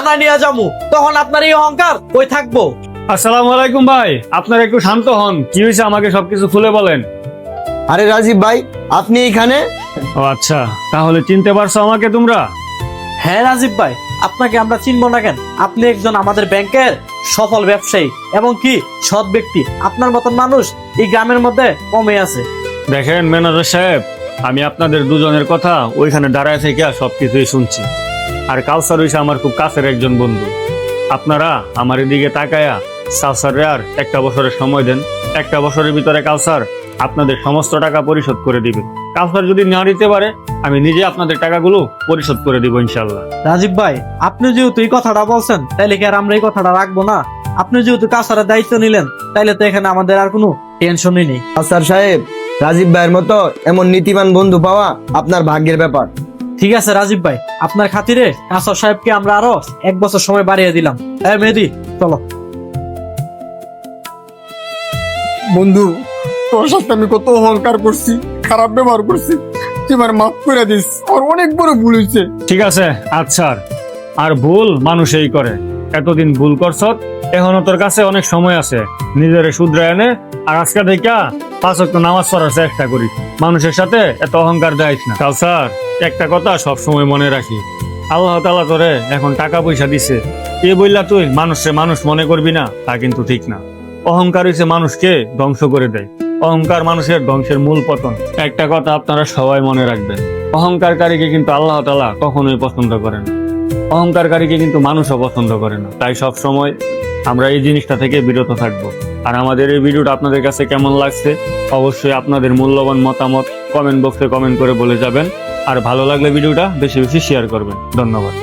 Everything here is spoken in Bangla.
থানা নিয়ে যাবো, তখন আপনার এই অহংকার কই থাকবো? আসসালামু আলাইকুম ভাই, আপনারা একটু শান্ত হন। কি হয়েছে আমাকে সবকিছু খুলে বলেন। আরে রাজীব ভাই, আপনি এখানে? ও আচ্ছা, তাহলে চিনতে পারছো আমাকে তোমরা? হ্যাঁ রাজীব ভাই, আপনাকে আমরা চিনবো না কেন? আপনি একজন আমাদের ব্যাংকের সফল ব্যবসায়ী এবং কি সৎ ব্যক্তি। আপনার মতন মানুষ এই গ্রামের মধ্যে কমে আছে। দেখেন ম্যানেজার সাহেব, আমি আপনাদের দুজনের কথা ওইখানে দাঁড়ায় থেকে সবকিছুই শুনছি। আর কাউসার হইছে আমার খুব কাছের একজন বন্ধু। আপনারা আমার এদিকে তাকায়া কাউসারে আর একটা বছরের সময় দেন। একটা বছরের ভিতরে কাউসার আপনাদের সমস্ত টাকা পরিশোধ করে দিবে। কাউসার যদি না দিতে পারে, আমি নিজে আপনাদের টাকাগুলো পরিশোধ করে দিব ইনশাল্লাহ। রাজীব ভাই, আপনি যেহেতু এই কথাটা বলছেন, তাইলে কি আর আমরা এই কথাটা রাখবো না? আপনি যেহেতু কাছাড়ার দায়িত্ব নিলেন, তাইলে তো এখানে আমাদের আর কোনো টেনশনই নেই। আসার সাহেব, রাজীব ভাইয়ের মতো এমন নীতিবান বন্ধু পাওয়া আপনার ভাগ্যের ব্যাপার। ঠিক আছে রাজীব ভাই, আপনার খাতিরে কাছার সাহেবকে আমরা আরো 1 বছর সময় বাড়িয়ে দিলাম। মেহেদি, চলো। বন্ধু, তোর সাথে আমি কত অহংকার করছি, খারাপ ব্যবহার করছি, তুই আমার মাফ করে দিস। আর অনেক বড় ভুল হয়েছে। ঠিক আছে আচ্ছা, আর ভুল মানুষই করে। এতদিন ভুল করছ, এখনো তোর কাছে অনেক সময় আছে। নিজের শুধরায় এনে আর আজকে থেকে 5 ওয়াক্ত নামাজ পড়ার চেষ্টা করি। মানুষের সাথে এত অহংকার দেয়স না। কাউসার, একটা কথা সব সময় মনে রাখি, আল্লাহ তাআলা তোরে এখন টাকা পয়সা দিছে, এ বললা তুই মানুষে মানুষ মনে করবি না, তা কিন্তু ঠিক না। অহংকার হইছে মানুষকে ধ্বংস করে দেয়। অহংকার মানুষের ধ্বংসের মূল পতন। একটা কথা আপনারা সবাই মনে রাখবেন, অহংকারকারীকে কিন্তু আল্লাহ তাআলা কখনোই পছন্দ করেন না। অহংকারকারীকে কিন্তু মানুষও পছন্দ করে না। তাই সব সময় আমরা এই জিনিসটা থেকে বিরত থাকবো। আর আমাদের এই ভিডিওটা আপনাদের কাছে কেমন লাগছে, অবশ্যই আপনাদের মূল্যবান মতামত কমেন্ট বক্সে কমেন্ট করে বলে যাবেন। আর ভালো লাগলে ভিডিওটা বেশি বেশি শেয়ার করবেন। ধন্যবাদ।